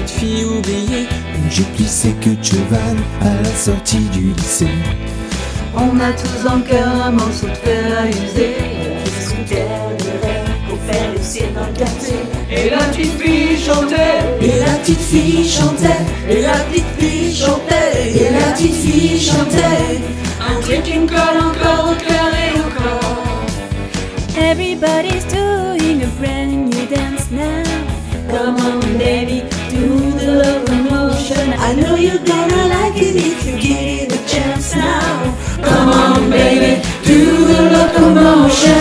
petite fille oubliée, une jupe plissée queue de cheval à la sortie du lycée. On a tous dans le cœur un morceau de fer à user. Qu'est-ce qu'on tient de rêve pour faire le ciel dans le quartier. et la petite fille chantait, Et la petite fille chantait, Et la petite fille chantait. et la petite fille chantait. un truc qui me colle encore au cœur et au corps. Everybody's doing a brand new dance now. Come on baby, do the locomotion. I know you're gonna like it if you give it a chance now. Come on baby, do the locomotion.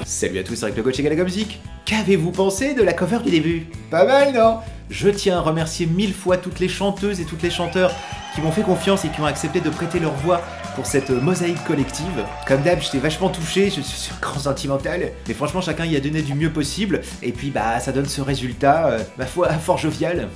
Salut à tous, avec le coach égal à la musique. Qu'avez-vous pensé de la cover du début? Pas mal, non? Je tiens à remercier 1000 fois toutes les chanteuses et toutes les chanteurs qui m'ont fait confiance et qui ont accepté de prêter leur voix pour cette mosaïque collective. Comme d'hab, j'étais vachement touché, je suis un grand sentimental, mais franchement chacun y a donné du mieux possible, et puis bah ça donne ce résultat, ma foi, fort jovial.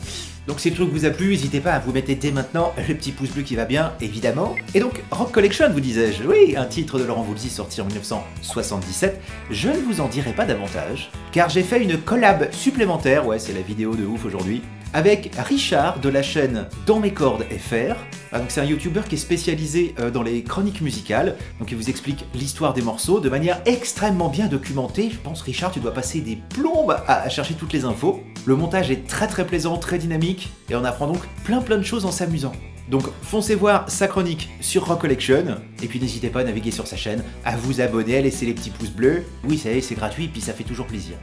Donc si le truc vous a plu, n'hésitez pas à vous mettre dès maintenant le petit pouce bleu qui va bien, évidemment. Et donc, Rock Collection, vous disais-je, oui, un titre de Laurent Voulzy sorti en 1977. Je ne vous en dirai pas davantage, car j'ai fait une collab supplémentaire, ouais, c'est la vidéo de ouf aujourd'hui, avec Richard de la chaîne Dans mes cordes FR. Ah, donc c'est un youtubeur qui est spécialisé dans les chroniques musicales, donc il vous explique l'histoire des morceaux de manière extrêmement bien documentée. Je pense, Richard, tu dois passer des plombes à chercher toutes les infos. Le montage est très plaisant, très dynamique, et on apprend donc plein de choses en s'amusant. Donc foncez voir sa chronique sur Rock Collection, et puis n'hésitez pas à naviguer sur sa chaîne, à vous abonner, à laisser les petits pouces bleus. Oui, ça y est, c'est gratuit, et puis ça fait toujours plaisir.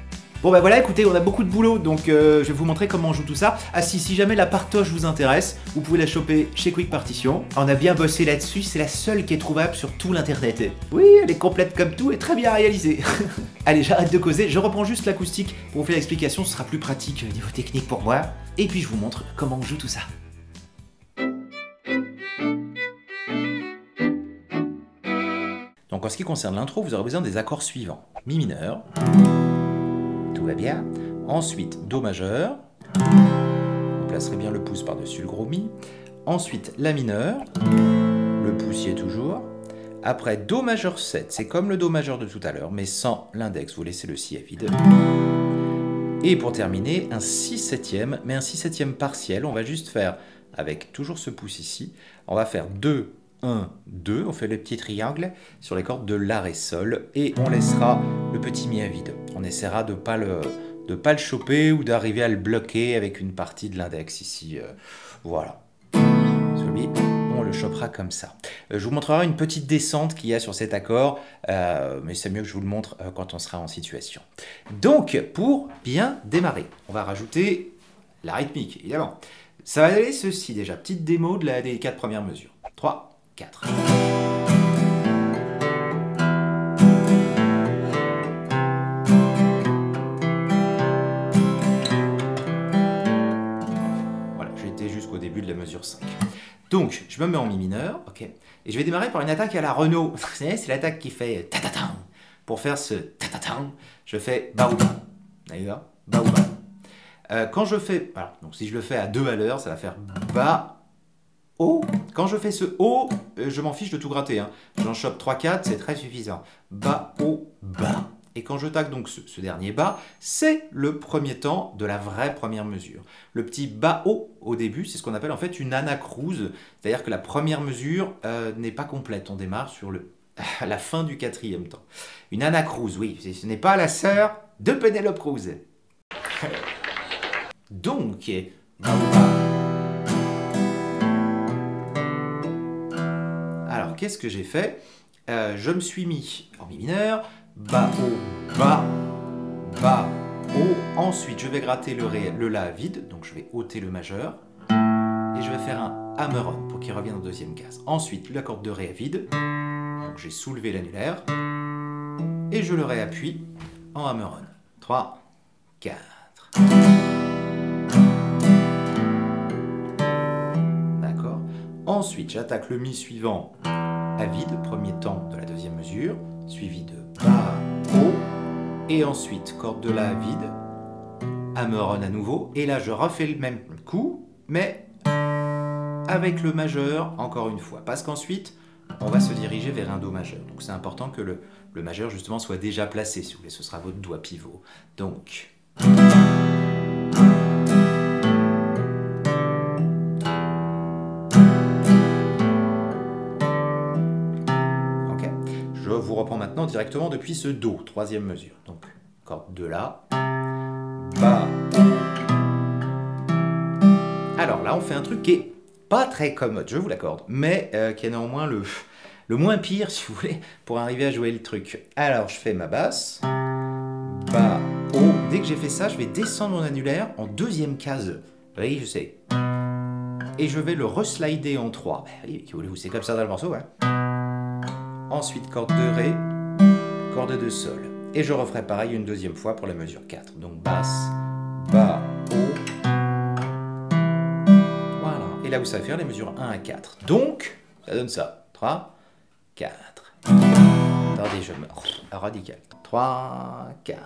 Bon bah voilà, écoutez, on a beaucoup de boulot, donc je vais vous montrer comment on joue tout ça. Ah si jamais la partoche vous intéresse, vous pouvez la choper chez Quick Partition. On a bien bossé là-dessus, c'est la seule qui est trouvable sur tout l'internet. Oui, elle est complète comme tout et très bien réalisée. Allez, j'arrête de causer, je reprends juste l'acoustique pour vous faire l'explication, ce sera plus pratique niveau technique pour moi. Et puis je vous montre comment on joue tout ça. Donc en ce qui concerne l'intro, vous aurez besoin des accords suivants. Mi mineur. Tout va bien. Ensuite, Do majeur. Vous placerez bien le pouce par-dessus le gros Mi. Ensuite, La mineur. Le pouce y est toujours. Après, Do majeur 7. C'est comme le Do majeur de tout à l'heure, mais sans l'index. Vous laissez le Si à vide. Et pour terminer, un Si septième, mais un Si septième partiel. On va juste faire, avec toujours ce pouce ici, on va faire 2, 1, 2, on fait le petit triangle sur les cordes de La, Ré, Sol, et on laissera le petit Mi à vide. On essaiera de pas le choper ou d'arriver à le bloquer avec une partie de l'index ici. Voilà. Celui, on le chopera comme ça. Je vous montrerai une petite descente qu'il y a sur cet accord, mais c'est mieux que je vous le montre quand on sera en situation. Donc, pour bien démarrer, on va rajouter la rythmique, évidemment. Ça va aller ceci déjà, petite démo des 4 premières mesures. 3, 4. Voilà, j'ai été jusqu'au début de la mesure 5. Donc, je me mets en Mi mineur, ok, et je vais démarrer par une attaque à la Renault. Vous savez, c'est l'attaque qui fait ta-ta-tan. Pour faire ce ta-ta-tan, je fais baou-ba. D'accord, baou-ba. Quand je fais, voilà, donc si je le fais à 2 à l'heure, ça va faire ba. O. Quand je fais ce O, je m'en fiche de tout gratter. Hein. J'en chope 3-4, c'est très suffisant. Ba, O, ba. Et quand je tacle donc ce dernier ba, c'est le premier temps de la vraie première mesure. Le petit ba, O au début, c'est ce qu'on appelle en fait une anacrouse. C'est-à-dire que la première mesure n'est pas complète. On démarre sur à la fin du 4e temps. Une anacrouse, oui, ce n'est pas la sœur de Penelope Cruz. Donc, ba, O, ba. Alors, qu'est-ce que j'ai fait? Je me suis mis en Mi mineur, ba, O, ba, O. Ensuite, je vais gratter le La vide, donc je vais ôter le majeur. Et je vais faire un hammer-on pour qu'il revienne en deuxième case. Ensuite, l'accord de Ré à vide, donc j'ai soulevé l'annulaire. Et je le réappuie en hammer-on. 3, 4. D'accord. Ensuite, j'attaque le Mi suivant à vide, premier temps de la deuxième mesure, suivi de Ba, O, et ensuite corde de La à vide, hammer-on à nouveau, et là je refais le même coup, mais avec le majeur encore une fois, parce qu'ensuite on va se diriger vers un Do majeur. Donc c'est important que le majeur justement soit déjà placé, si vous voulez, ce sera votre doigt pivot. Donc... Ok, je vous reprends maintenant directement depuis ce Do, troisième mesure. Donc corde de La, Ba, alors là on fait un truc qui est pas très commode, je vous l'accorde, mais qui est néanmoins le moins pire, si vous voulez, pour arriver à jouer le truc. Alors, je fais ma basse, Ba, O. Dès que j'ai fait ça, je vais descendre mon annulaire en deuxième case. Oui, je sais. Et je vais le reslider en 3. Oui, c'est comme ça dans le morceau, hein. Ensuite, corde de Ré, corde de Sol. Et je referai pareil une deuxième fois pour la mesure 4. Donc, basse, Ba, O. Voilà. Et là où ça va faire les mesures 1 à 4. Donc, ça donne ça. 3, 4. Attendez, je me... Radical. 3, 4.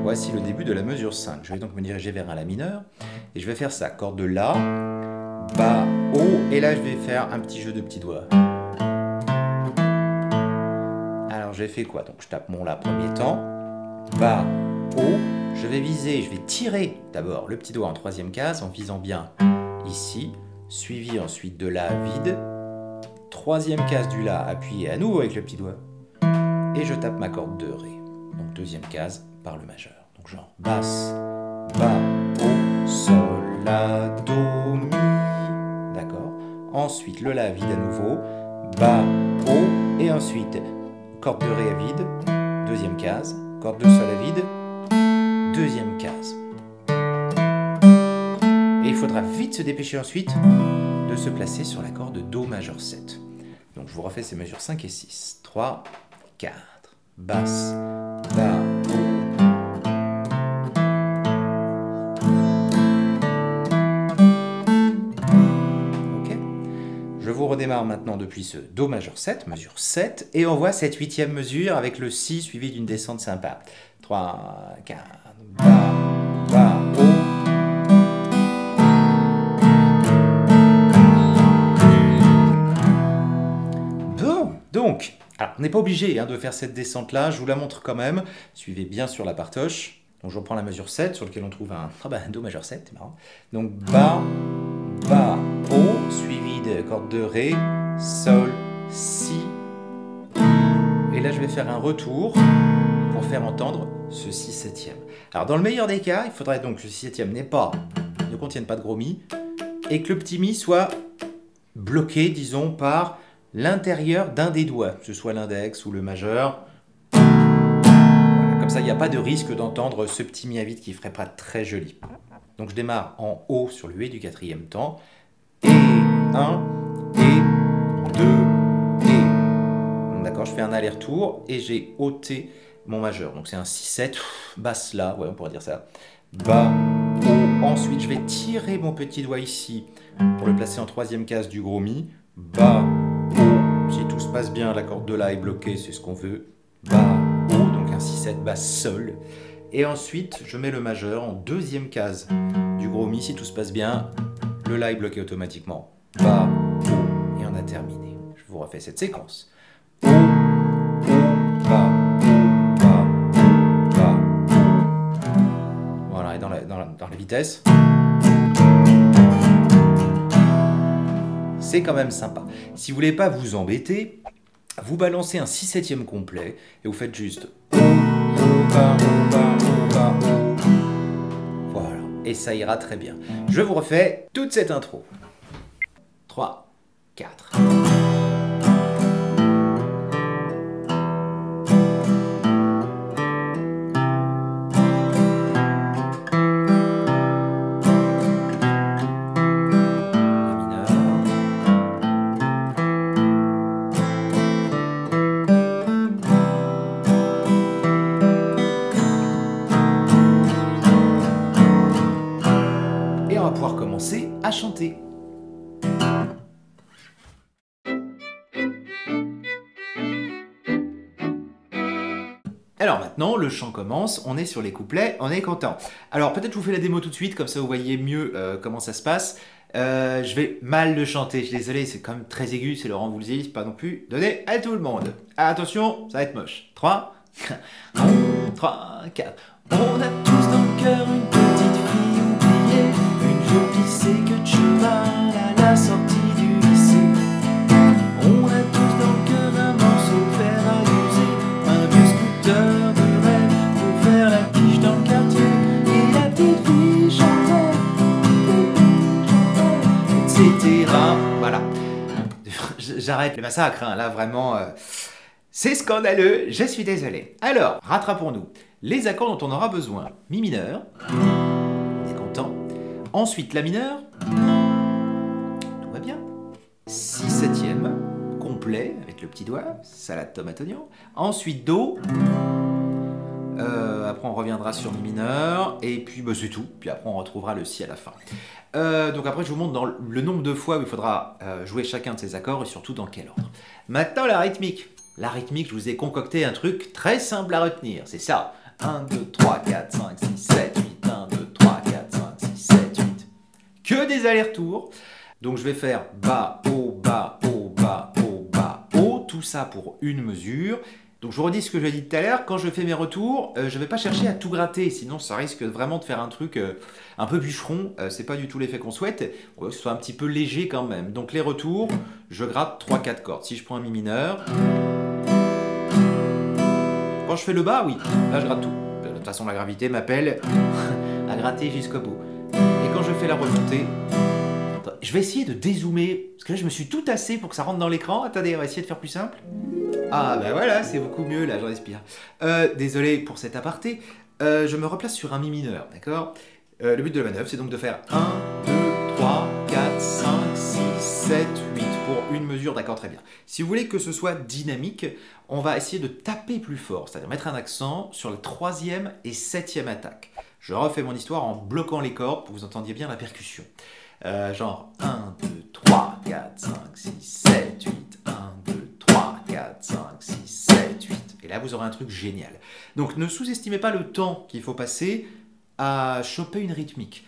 Voici le début de la mesure 5. Je vais donc me diriger vers un La mineur. Et je vais faire ça. Corde de La, Ba, O, et là je vais faire un petit jeu de petits doigts. Alors j'ai fait quoi? Donc je tape mon La premier temps, Ba, O, je vais viser, je vais tirer d'abord le petit doigt en troisième case en visant bien ici, suivi ensuite de La vide, troisième case du La appuyé à nouveau avec le petit doigt, et je tape ma corde de Ré. Donc deuxième case par le majeur. Donc genre basse, Ba, O, Sol, La, Do, Mi. D'accord. Ensuite, le La vide à nouveau, Ba, O, et ensuite, corde de Ré à vide, deuxième case, corde de Sol à vide, deuxième case. Et il faudra vite se dépêcher ensuite de se placer sur la corde Do majeur 7. Donc je vous refais ces mesures 5 et 6. 3, 4, basse, Ba, O. Je vous redémarre maintenant depuis ce Do majeur 7, mesure 7, et on voit cette huitième mesure avec le Si suivi d'une descente sympa. 3, 4, Ba, Ba, O. Bon, donc, alors on n'est pas obligé de faire cette descente-là, je vous la montre quand même. Suivez bien sur la partoche. Donc je reprends la mesure 7 sur laquelle on trouve un Do majeur 7, c'est marrant. Donc Ba, Ba, O, suivi de corde de Ré, Sol, Si. Et là, je vais faire un retour pour faire entendre ce Si septième. Alors, dans le meilleur des cas, il faudrait donc que le Si septième ne contienne pas de gros Mi et que le petit Mi soit bloqué, disons, par l'intérieur d'un des doigts, que ce soit l'index ou le majeur. Voilà, comme ça, il n'y a pas de risque d'entendre ce petit Mi à vide qui ferait pas très joli. Donc je démarre en haut sur le Et du quatrième temps. Et 1, et 2, et. D'accord, je fais un aller-retour et j'ai ôté mon majeur. Donc c'est un Si7, basse La, ouais, on pourrait dire ça. Ba, O. Ensuite, je vais tirer mon petit doigt ici pour le placer en troisième case du gros Mi. Ba, O. Si tout se passe bien, la corde de La est bloquée, c'est ce qu'on veut. Ba, O. Donc un Si7, basse, Sol. Et ensuite, je mets le majeur en deuxième case du gros Mi. Si tout se passe bien, le La est bloqué automatiquement. Ba, O, et on a terminé. Je vous refais cette séquence. O, O, Ba, O, Ba, O, Ba, O. Voilà, et dans la vitesse, c'est quand même sympa. Si vous voulez pas vous embêter, vous balancez un 6/7 complet et vous faites juste O, O, Ba, O, Ba, O, Ba, O. Voilà, et ça ira très bien. Je vous refais toute cette intro. 3, 4. Et on va pouvoir commencer à chanter. Alors maintenant, le chant commence, on est sur les couplets, on est content. Alors peut-être je vous fais la démo tout de suite, comme ça vous voyez mieux comment ça se passe. Je vais mal le chanter, je suis désolé, c'est quand même très aigu, c'est Laurent Voulzy, c'est pas non plus donné à tout le monde. Attention, ça va être moche. 3, 4. On a tous dans le cœur une petite fille oubliée, une jolie lycée que tu mal à la sortie du lycée. On a tous dans le cœur un morceau de fer à user, un vieux scooter de rêve pour faire la quiche dans le quartier. Et la petite fille chantait, etc. Voilà. J'arrête le massacre, hein. Là vraiment, c'est scandaleux, je suis désolé. Alors, rattrapons-nous. Les accords dont on aura besoin. Mi mineur, on est content. Ensuite, la mineur, tout va bien. Si septième, complet, avec le petit doigt, salade tomate oignon. Ensuite, do. Après, on reviendra sur mi mineur. Et puis, bah, c'est tout. Puis après, on retrouvera le si à la fin. Donc après, je vous montre dans le nombre de fois où il faudra jouer chacun de ces accords et surtout dans quel ordre. Maintenant, la rythmique. La rythmique, je vous ai concocté un truc très simple à retenir. C'est ça. 1, 2, 3, 4, 5, 6, 7, 8. 1, 2, 3, 4, 5, 6, 7, 8. Que des allers-retours. Donc je vais faire bas, haut, bas, haut, bas, haut, bas, haut. Tout ça pour une mesure. Donc je vous redis ce que j'ai dit tout à l'heure. Quand je fais mes retours, je ne vais pas chercher à tout gratter. Sinon ça risque vraiment de faire un truc un peu bûcheron. C'est pas du tout l'effet qu'on souhaite. On veut que ce soit un petit peu léger quand même. Donc les retours, je gratte 3-4 cordes. Si je prends un mi mineur... Quand je fais le bas, oui, là je gratte tout. De toute façon, la gravité m'appelle à gratter jusqu'au bout. Et quand je fais la remontée, je vais essayer de dézoomer, parce que là je me suis tout tassé pour que ça rentre dans l'écran. Attendez, on va essayer de faire plus simple. Ah ben voilà, c'est beaucoup mieux, là j'en respire. Désolé pour cet aparté. Je me replace sur un mi mineur, d'accord. Le but de la manœuvre, c'est donc de faire 1, 2, 3, 4, 5, 6, 7, 8 pour une mesure, d'accord, très bien. Si vous voulez que ce soit dynamique, on va essayer de taper plus fort, c'est-à-dire mettre un accent sur la 3e et 7e attaque. Je refais mon histoire en bloquant les cordes pour que vous entendiez bien la percussion. Genre 1, 2, 3, 4, 5, 6, 7, 8, 1, 2, 3, 4, 5, 6, 7, 8. Et là, vous aurez un truc génial. Donc, ne sous-estimez pas le temps qu'il faut passer à choper une rythmique.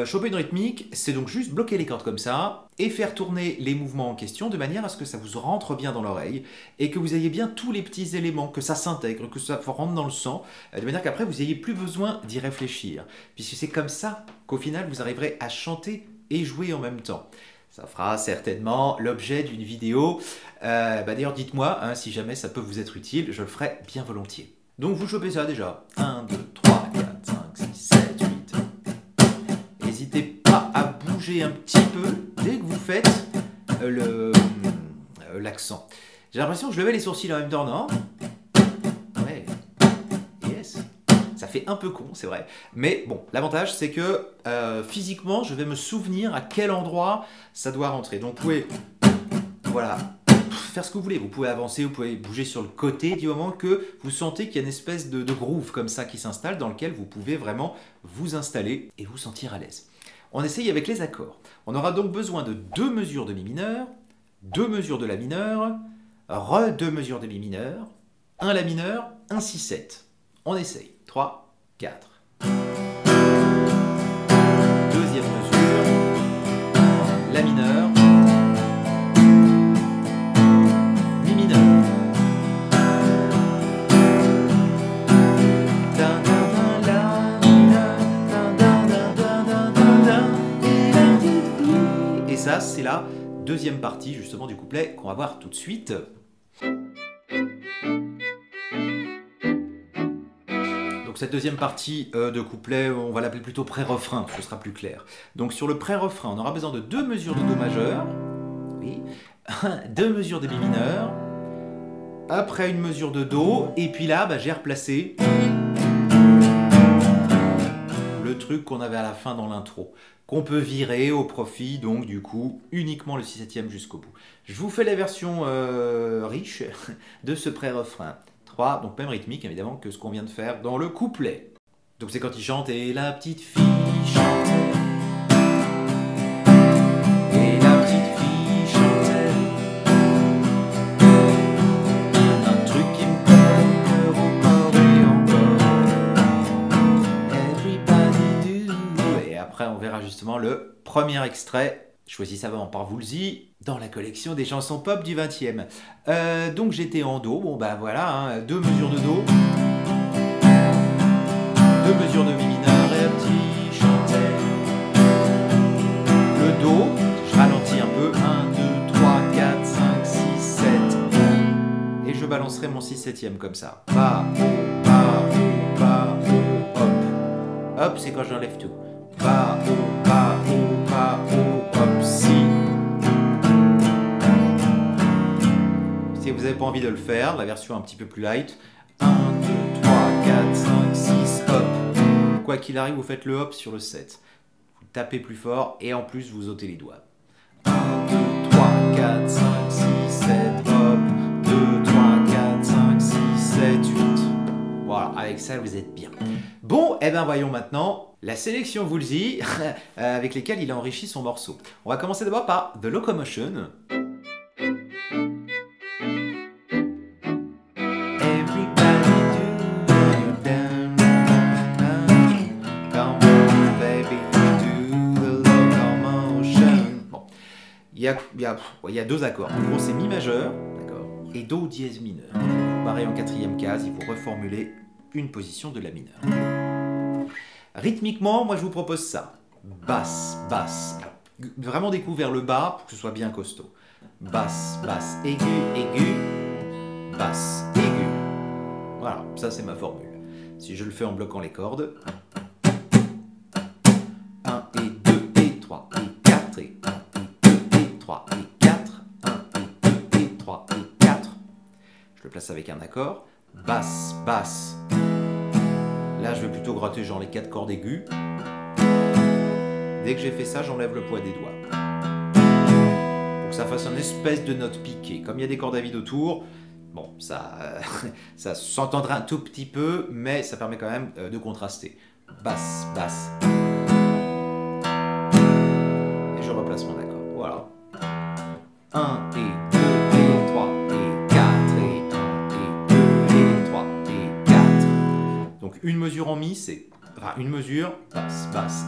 Choper une rythmique, c'est donc juste bloquer les cordes comme ça et faire tourner les mouvements en question de manière à ce que ça vous rentre bien dans l'oreille et que vous ayez bien tous les petits éléments, que ça s'intègre, que ça rentre dans le sang, de manière qu'après vous n'ayez plus besoin d'y réfléchir. Puisque c'est comme ça qu'au final vous arriverez à chanter et jouer en même temps. Ça fera certainement l'objet d'une vidéo. D'ailleurs, dites-moi hein, si jamais ça peut vous être utile, je le ferai bien volontiers. Donc vous chopez ça déjà. 1, 2, 3, 4, 5, 6, 7, 8. N'hésitez pas à bouger un petit peu dès que vous faites l'accent. J'ai l'impression que je levais les sourcils en même temps, non? Ouais. Yes. Ça fait un peu con, c'est vrai. Mais bon, l'avantage, c'est que physiquement, je vais me souvenir à quel endroit ça doit rentrer. Donc vous pouvez, voilà, faire ce que vous voulez. Vous pouvez avancer, vous pouvez bouger sur le côté du moment que vous sentez qu'il y a une espèce de groove comme ça qui s'installe dans lequel vous pouvez vraiment vous installer et vous sentir à l'aise. On essaye avec les accords. On aura donc besoin de 2 mesures de mi mineur, 2 mesures de la mineure, re 2 mesures de mi mineur, 1 la mineure, 1 6-7. On essaye. 3, 4. Deuxième mesure, la mineure, mi mineur. Et ça, c'est la deuxième partie justement du couplet qu'on va voir tout de suite. Donc cette deuxième partie de couplet, on va l'appeler plutôt pré-refrain, ce sera plus clair. Donc sur le pré-refrain, on aura besoin de 2 mesures de Do majeur, oui, 2 mesures de Mi mineur, après une mesure de Do, et puis là, j'ai replacé le truc qu'on avait à la fin dans l'intro, qu'on peut virer au profit, donc du coup, uniquement le 6/7 jusqu'au bout. Je vous fais la version riche de ce pré-refrain. 3, donc même rythmique évidemment que ce qu'on vient de faire dans le couplet. Donc c'est quand il chante et la petite fille chantait. Et la petite fille chantait. Un truc qui me colle au cœur au corps et en justement le premier extrait, choisi savamment par Woolsey, dans la collection des chansons pop du 20e. Donc j'étais en Do, bon bah voilà, hein, 2 mesures de Do, 2 mesures de Mi mineur et un petit chantel. Le Do, je ralentis un peu, 1, 2, 3, 4, 5, 6, 7, et je balancerai mon 6/7 comme ça. Ba, oh, ba, oh, ba, oh, hop. Hop, c'est quand j'enlève tout. Ba, oh, ba, oh, ba, oh, hop, si. Si vous n'avez pas envie de le faire, la version un petit peu plus light. 1, 2, 3, 4, 5, 6, hop. Quoi qu'il arrive, vous faites le hop sur le 7. Vous tapez plus fort et en plus vous ôtez les doigts. 1, 2, 3, 4, 5, 6, 7, hop. 2, 3, 4, 5, 6, 7, 8. Voilà, avec ça vous êtes bien. Bon, et bien voyons maintenant la sélection Woolsey avec lesquelles il a enrichi son morceau. On va commencer d'abord par The Locomotion. Il y a 2 accords. En gros, c'est Mi majeur, d'accord, et Do dièse mineur. Vous barrez en 4e case, il faut reformuler une position de La mineur. Rythmiquement, moi je vous propose ça. Basse, basse. Vraiment des coups vers le bas pour que ce soit bien costaud. Basse, basse, aigu, aigu, basse, aigu. Voilà, ça c'est ma formule. Si je le fais en bloquant les cordes. 1 et 2 et 3 et 4 et 1 et 2 et 3 et 4. 1 et 2 et 3 et 4. Je le place avec un accord. Basse, basse. Là, je vais plutôt gratter genre les 4 cordes aiguës. Dès que j'ai fait ça, j'enlève le poids des doigts. Pour que ça fasse une espèce de note piquée. Comme il y a des cordes à vide autour, bon, ça s'entendra un tout petit peu, mais ça permet quand même de contraster. Basse, basse. Et je replace mon accord. Voilà. 1 et 2 et 3 et 4 et 1 et 2 et 3 et 4. Donc une mesure en Mi, c'est... Enfin, une mesure, basse, basse.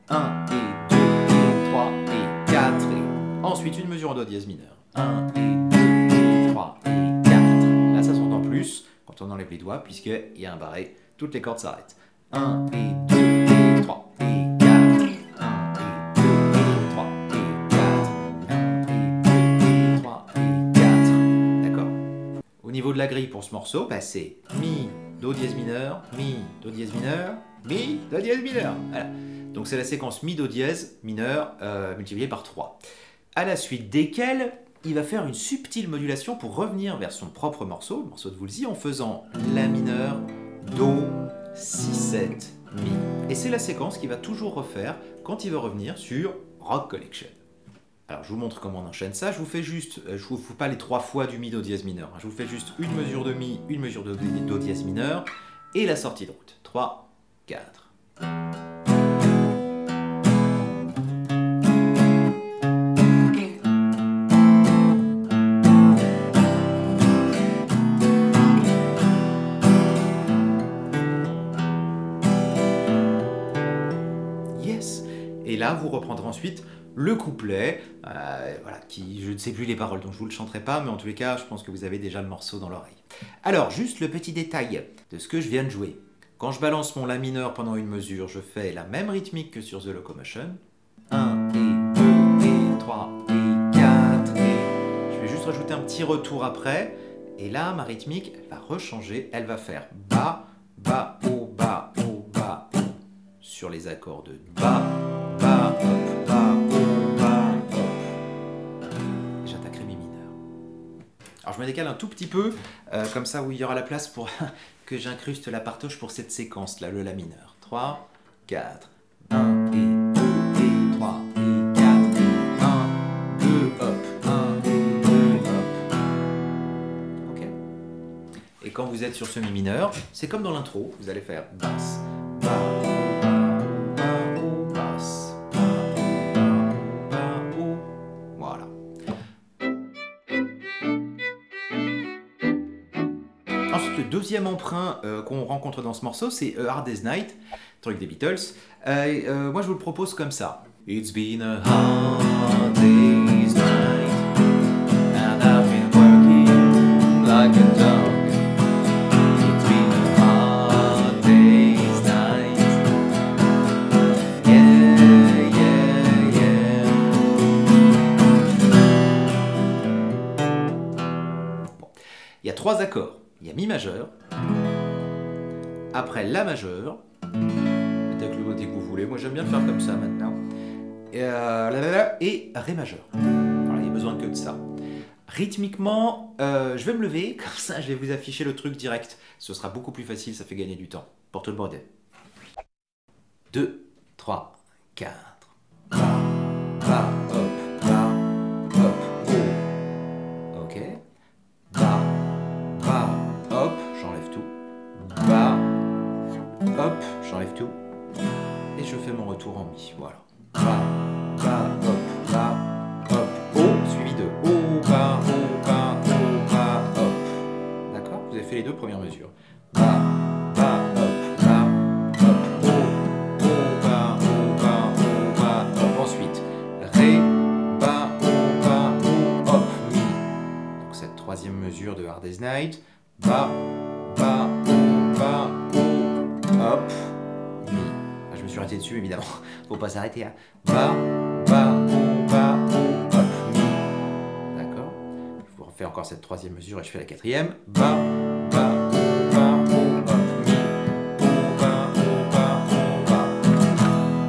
1 et 2 et 3 et 4 et... Ensuite, une mesure en Do dièse mineur. 1 et 2 et 3 et 4. Là, ça s'entend plus quand on enlève les doigts, puisqu'il y a un barré, toutes les cordes s'arrêtent. 1 et 2 et 3 et 4. 1 et 2 et 3 et 4. 1 et 2 et 3 et 4. D'accord? Au niveau de la grille pour ce morceau, bah, c'est Mi, Do dièse mineur, Mi, Do dièse mineur, Mi, Do dièse mineur. Voilà. Donc c'est la séquence Mi, Do dièse mineur multipliée par 3. À la suite desquelles, il va faire une subtile modulation pour revenir vers son propre morceau, le morceau de Woolsey, en faisant La mineur, Do, Si, 7, Mi. Et c'est la séquence qu'il va toujours refaire quand il va revenir sur Rock Collection. Alors je vous montre comment on enchaîne ça. Je vous fais juste, je vous fais pas les 3 fois du Mi, Do dièse mineur. Je vous fais juste une mesure de Mi, une mesure de Do dièse mineur et la sortie de route. 3, 4. Et là, vous reprendrez ensuite le couplet, voilà, qui, je ne sais plus les paroles, donc je ne vous le chanterai pas, mais en tous les cas, je pense que vous avez déjà le morceau dans l'oreille. Alors, juste le petit détail de ce que je viens de jouer. Quand je balance mon La mineur pendant une mesure, je fais la même rythmique que sur The Locomotion. 1 et 2 et 3 et 4 et... Je vais juste rajouter un petit retour après, et là, ma rythmique, elle va rechanger, elle va faire Ba, Ba, Oh, Ba, Oh, Ba, Oh, sur les accords de Ba, Ba, hop, Ba, Oh, Ba, hop. Et j'attaquerai Mi mineur. Alors je me décale un tout petit peu, comme ça où il y aura la place pour que j'incruste la partoche pour cette séquence-là, le La mineur. 3, 4, 1 et 2 et 3 et 4 et 1, 2, hop, 1 et 2, hop. Ok. Et quand vous êtes sur ce Mi mineur, c'est comme dans l'intro, vous allez faire basse, Ba, deuxième emprunt qu'on rencontre dans ce morceau, c'est A Hard Day's Night, truc des Beatles. Moi, je vous le propose comme ça. It's been a hard day's night, and I've been working like a dog. It's been a hard day's night, yeah, yeah, yeah. Bon. Il y a 3 accords. Il y a Mi majeur, après La majeur, peut-être le côté que vous voulez, moi j'aime bien le faire comme ça maintenant, et Ré majeur. Voilà, il n'y a besoin que de ça. Rythmiquement, je vais me lever, comme ça je vais vous afficher le truc direct. Ce sera beaucoup plus facile, ça fait gagner du temps pour tout le monde. 2, 3, 4. Ba, ba, hop, ba, hop, oh. Ok. Ba, ba, hop, j'enlève tout. Ba, hop, j'enlève tout. Et je fais mon retour en Mi. Voilà. Ba, ba, hop, ba, hop, oh, suivi de oh, ba, hop. D'accord? Vous avez fait les 2 premières mesures. Ba, ba, hop, ba, hop, oh, ba, hop. Ensuite, Ré, ba, hop, Mi. Donc cette 3e mesure de Hard Day's Night. Ba, ba, hop, Mi. Ah, je me suis arrêté dessus, évidemment. Faut pas s'arrêter, hein. Ba, hop, Mi. D'accord? Je vous refais encore cette 3e mesure et je fais la 4e. Ba, hop, Mi.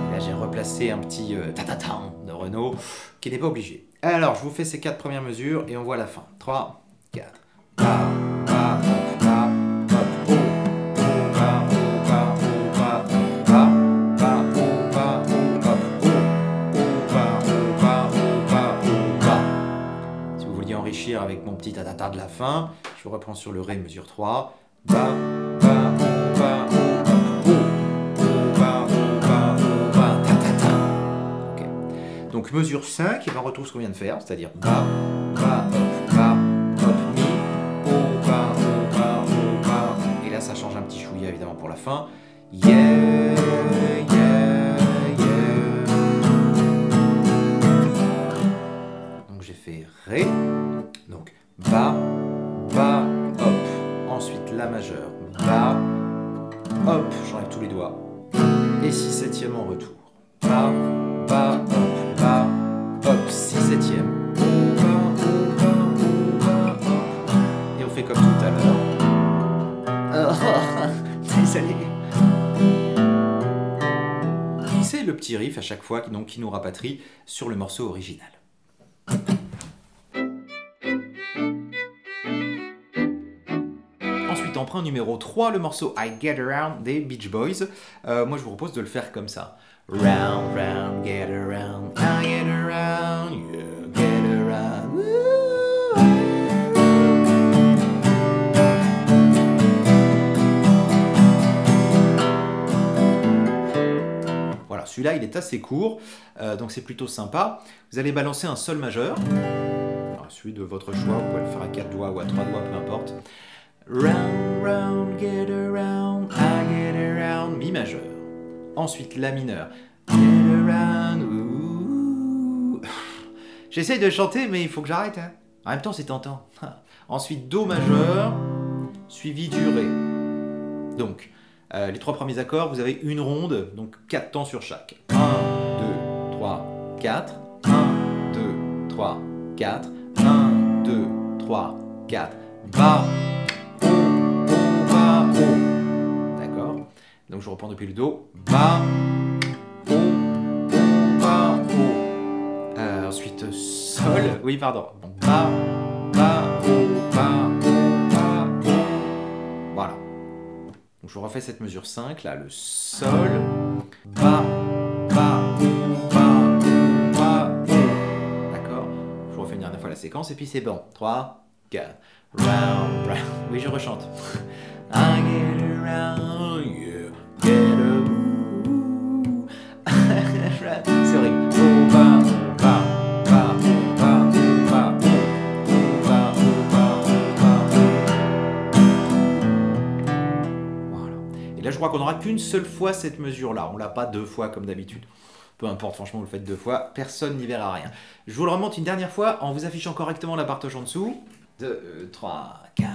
Et là, j'ai replacé un petit ta-ta-ta de Renaud qui n'est pas obligé. Alors, je vous fais ces 4 premières mesures et on voit la fin. 3, 4. Ba, avec mon petit tatata de la fin, je reprends sur le Ré, mesure 3. Ba, ba, ba, tatata. Okay. Donc mesure 5, et ben on retrouve ce qu'on vient de faire, c'est-à-dire ba, hop, Mi, ba. Et là ça change un petit chouïa évidemment pour la fin. Yeah, yeah, yeah. Donc j'ai fait Ré. Donc, ba, hop. Ensuite, La majeur. Ba, hop. J'enlève tous les doigts. Et 6/7 en retour. Ba, hop. 6/7. Et on fait comme tout à l'heure. Désolé. C'est le petit riff à chaque fois qui nous rapatrie sur le morceau original. Emprunt numéro 3, le morceau I Get Around des Beach Boys. Moi je vous propose de le faire comme ça. Round, round, get around, I get around, you get around. Voilà, celui-là il est assez court, donc c'est plutôt sympa. Vous allez balancer un Sol majeur, alors, celui de votre choix, vous pouvez le faire à 4 doigts ou à 3 doigts, peu importe. Round, round, get around, I get around, Mi majeur. Ensuite, La mineur. Get around, ooh. J'essaye de chanter, mais il faut que j'arrête. Hein. En même temps, c'est tentant. Ensuite, Do majeur, suivi du Ré. Donc, les 3 premiers accords, vous avez une ronde, donc 4 temps sur chaque. 1, 2, 3, 4. 1, 2, 3, 4. 1, 2, 3, 4. Ba. D'accord? Donc je reprends depuis le Do. Ba, ba, ensuite Sol. Oui, pardon. Bon, ba, ba, voilà. Donc je refais cette mesure 5, là, le Sol. Ba, d'accord? Je refais une dernière fois la séquence et puis c'est bon. 3, 4. Round, round. Oui, je rechante. I get around, you get around. C'est horrible. crois qu'on n'aura qu'une seule fois cette mesure-là. On l'a pas 2 fois comme d'habitude. Peu importe, franchement, vous le faites 2 fois, personne n'y verra rien. Je vous le remonte une dernière fois en vous affichant correctement la partoche en dessous. 2, 3, 4...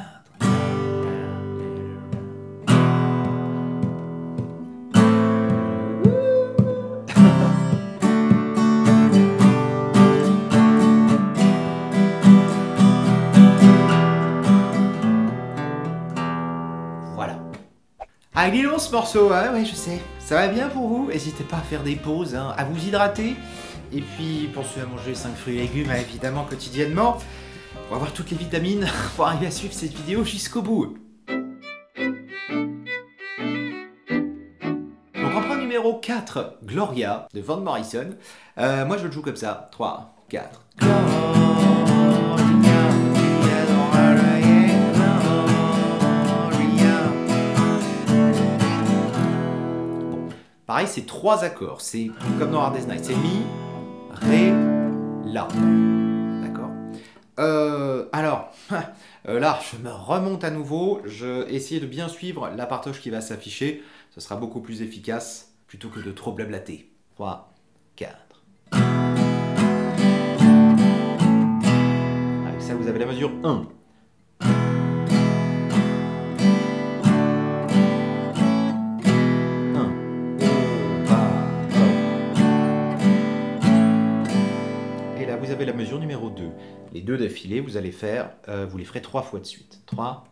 Ah, il est long ce morceau, hein, ouais, je sais. Ça va bien pour vous? N'hésitez pas à faire des pauses, hein, à vous hydrater. Et puis, pensez à manger 5 fruits et légumes, évidemment, quotidiennement, pour avoir toutes les vitamines, pour arriver à suivre cette vidéo jusqu'au bout. Donc, emprunt numéro 4, Gloria, de Van Morrison. Moi, je le joue comme ça. 3, 4. Pareil, c'est 3 accords. C'est comme dans Hard Day's Night. C'est Mi, Ré, La. D'accord. Alors, là, je me remonte à nouveau. Je vais essayer de bien suivre la partoche qui va s'afficher. Ce sera beaucoup plus efficace plutôt que de trop blablater. 3, 4. Avec ça, vous avez la mesure 1. Vous avez la mesure numéro 2. Les 2 d'affilée, vous allez faire, vous les ferez 3 fois de suite. 3,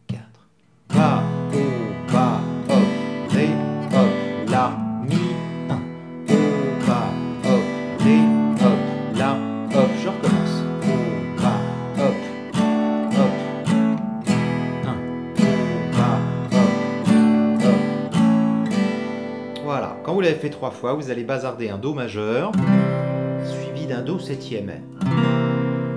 4. Fa, O, Fa, hop, Ré, hop, La, Mi, 1. O, Fa, hop, Ré, hop, La, hop. Je recommence. O, Fa, hop, hop, 1. O, Fa, hop, hop. Voilà. Quand vous l'avez fait 3 fois, vous allez bazarder un Do majeur d'un Do septième,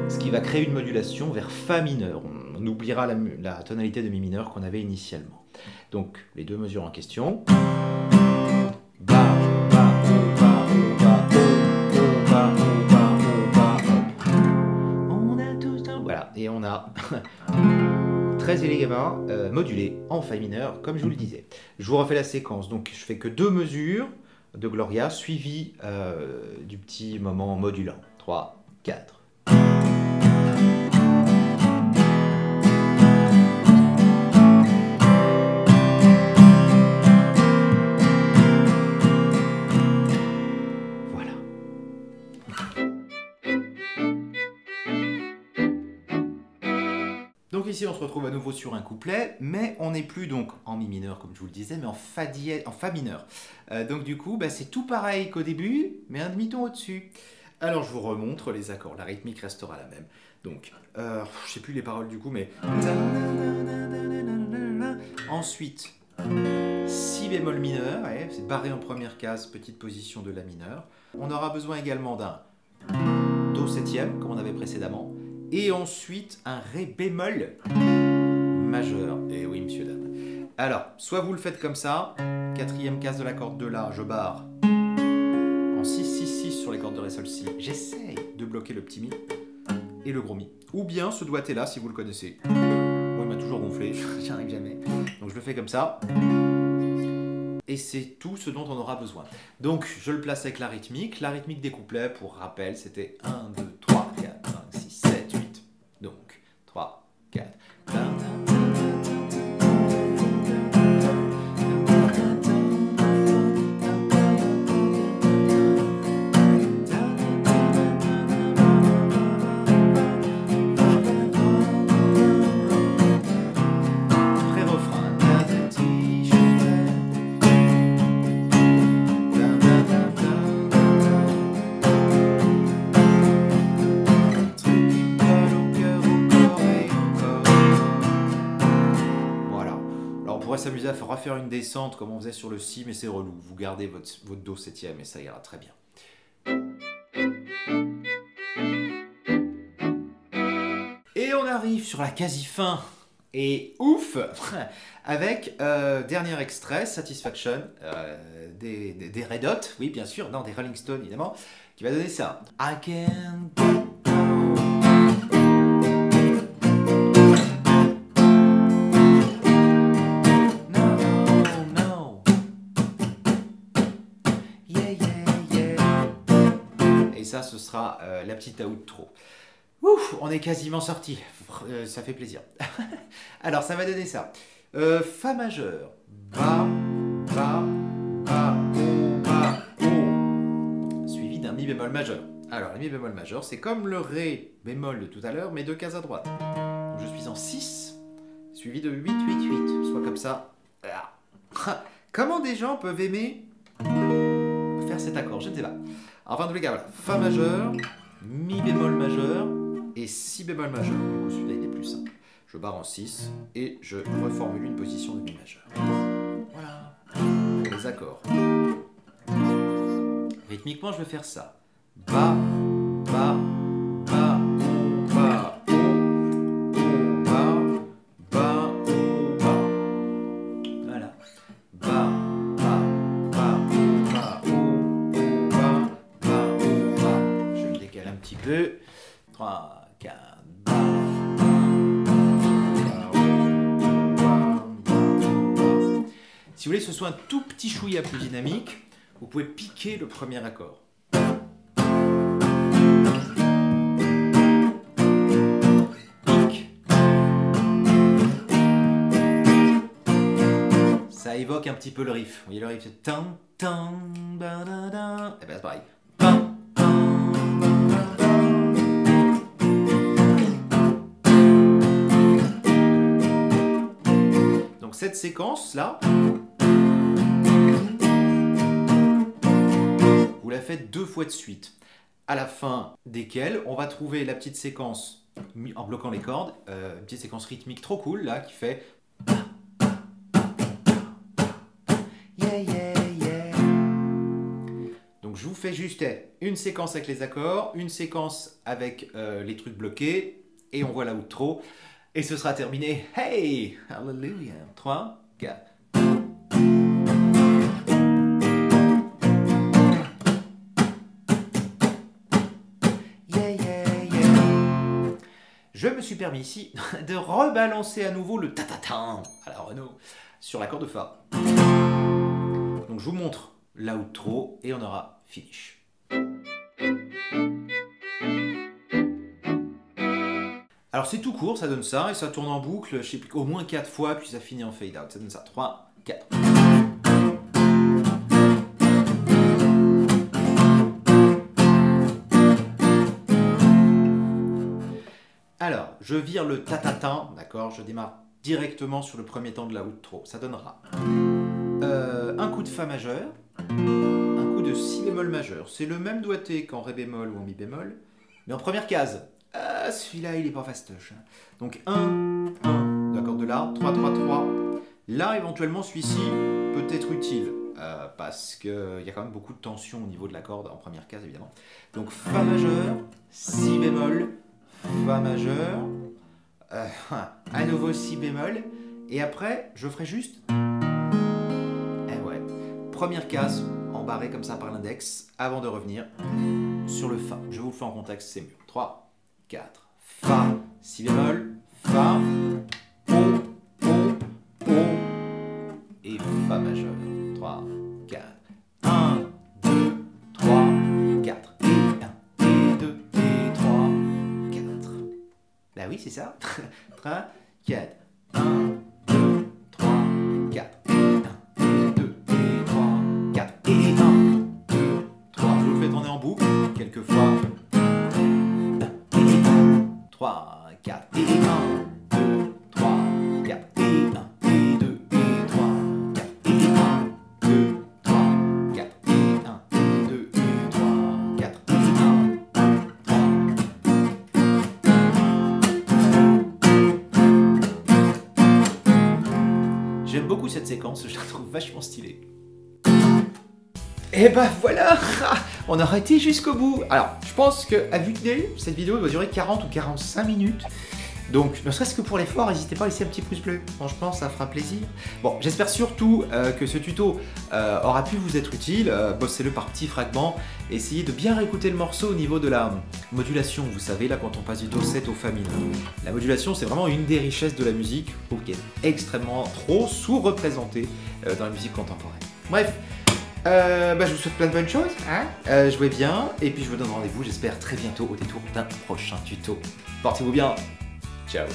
ce qui va créer une modulation vers Fa mineur. On oubliera la tonalité de Mi mineur qu'on avait initialement. Donc les 2 mesures en question. Ba, ba, o, ba, o, ba, o, ba, o, ba, o, ba, hop. On a tout un... Voilà, et on a très élégamment modulé en Fa mineur, comme je vous le disais. Je vous refais la séquence. Donc je fais que 2 mesures de Gloria, suivi du petit moment modulant. 3, 4. Voilà. Donc ici on se retrouve à nouveau sur un couplet, mais on n'est plus donc en Mi mineur comme je vous le disais, mais en Fa mineur. Donc du coup, c'est tout pareil qu'au début, mais un demi-ton au-dessus. Alors je vous remontre les accords, la rythmique restera la même. Donc, je sais plus les paroles du coup, mais... Ensuite, Si bémol mineur, ouais, c'est barré en première case, petite position de La mineur. On aura besoin également d'un Do septième, comme on avait précédemment. Et ensuite, un Ré bémol majeur. Et oui, monsieur, dame. Alors, soit vous le faites comme ça, 4e case de la corde de La, je barre en 6-6-6 sur les cordes de Ré, Sol, Si. J'essaye de bloquer le petit Mi et le gros Mi. Ou bien ce doigté-là, si vous le connaissez. Moi, il m'a toujours gonflé, j'y arrive jamais. Donc, je le fais comme ça. Et c'est tout ce dont on aura besoin. Donc, je le place avec la rythmique. La rythmique des couplets, pour rappel, c'était 1, 2, 3, 4, 5, 6, 7, 8. Donc, 3, 4. S'amuser à refaire une descente comme on faisait sur le Si, mais c'est relou. Vous gardez votre Do septième et ça ira très bien. Et on arrive sur la quasi-fin. Et ouf, avec dernier extrait, Satisfaction, des Red Hot, oui bien sûr, non, des Rolling Stones évidemment, qui va donner ça. I can... sera la petite outro. Ouf, on est quasiment sorti. Ça fait plaisir. Alors, ça va donner ça. Fa majeur. Ba, ba, ba, o, ba, o. Suivi d'un mi bémol majeur. Alors, le mi bémol majeur, c'est comme le ré bémol de tout à l'heure, mais 2 cases à droite. Donc, je suis en 6, suivi de 8, 8, 8. Soit comme ça. Comment des gens peuvent aimer faire cet accord? Je ne sais pas. Enfin, dans tous les cas, voilà. Fa majeur, mi bémol majeur et si bémol majeur. Du coup, celui-là, il est plus simple. Je barre en 6 et je reformule une position de mi majeur. Voilà. Pour les accords. Rythmiquement, je vais faire ça. Ba, ba, ba, o, ba, o, ba, ba, o, ba. Voilà. Ba, ba, ba, ba, o, ba, ba, o, ba. Je le décale un petit peu. 3, 4, ba, ba, ba, o, ba, ba. Si vous voulez que ce soit un tout petit chouïa plus dynamique, vous pouvez piquer le premier accord. Ça évoque un petit peu le riff. Vous voyez le riff, c'est tan tan ba da da. Et bien c'est pareil. Tan, tan, ba, da, da. Donc cette séquence là, vous la faites 2 fois de suite. À la fin desquelles on va trouver la petite séquence en bloquant les cordes, une petite séquence rythmique trop cool là qui fait. Yeah, yeah, yeah. Donc je vous fais juste une séquence avec les accords, une séquence avec les trucs bloqués, et on voit la outro, et ce sera terminé. Hey! Hallelujah! 3, 4. Yeah, yeah, yeah. Je me suis permis ici de rebalancer à nouveau le ta-ta-tan à la Renault sur l'accord de Fa. Donc je vous montre l'outro et on aura finish. Alors c'est tout court, ça donne ça, et ça tourne en boucle, je sais plus, au moins 4 fois, puis ça finit en fade out. Ça donne ça. 3, 4. Alors, je vire le ta-ta-tan, d'accord, je démarre directement sur le premier temps de la outro. Ça donnera un coup de Fa majeur, un coup de Si bémol majeur. C'est le même doigté qu'en Ré bémol ou en Mi bémol, mais en première case. Ah, celui-là, il est pas fastoche. Donc 1, 1, d'accord, de là, 3, 3, 3. Là, éventuellement, celui-ci peut être utile, parce qu'il y a quand même beaucoup de tension au niveau de la corde, en première case, évidemment. Donc Fa majeur, Si bémol, Fa majeur, à nouveau Si bémol, et après, je ferai juste... Première case, embarrée comme ça par l'index, avant de revenir sur le Fa. Je vous le fais en contexte, c'est mieux. 3, 4, Fa, Si bémol, Fa, O, et Fa majeur. 3, 4, 1, 2, 3, 4, et 1, et 2, et 3, 4. Bah oui, c'est ça. 3, 4, 1, 2, 3, 4, et 1. Quelquefois 3, 4 et 1, 2, 3, 4 et 1, et 2, et 3, 4 et 1, 2, 3, 4 et 1, et 2, et 3, 4 et 1, 3. J'aime beaucoup cette séquence, je la trouve vachement stylée. Et bah voilà, on aura été jusqu'au bout. Alors, je pense qu'à vue de nez, cette vidéo doit durer 40 ou 45 minutes. Donc, ne serait-ce que pour l'effort, n'hésitez pas à laisser un petit pouce bleu. Franchement, ça fera plaisir. Bon, j'espère surtout que ce tuto aura pu vous être utile. Bossez-le par petits fragments. Essayez de bien réécouter le morceau au niveau de la modulation. Vous savez, là, quand on passe du Do7 au Fa mineur. La modulation, c'est vraiment une des richesses de la musique, qui est extrêmement trop sous-représentée dans la musique contemporaine. Bref. Bah, je vous souhaite plein de bonnes choses, hein. Jouez bien, et puis je vous donne rendez-vous, j'espère, très bientôt au détour d'un prochain tuto. Portez-vous bien. Ciao.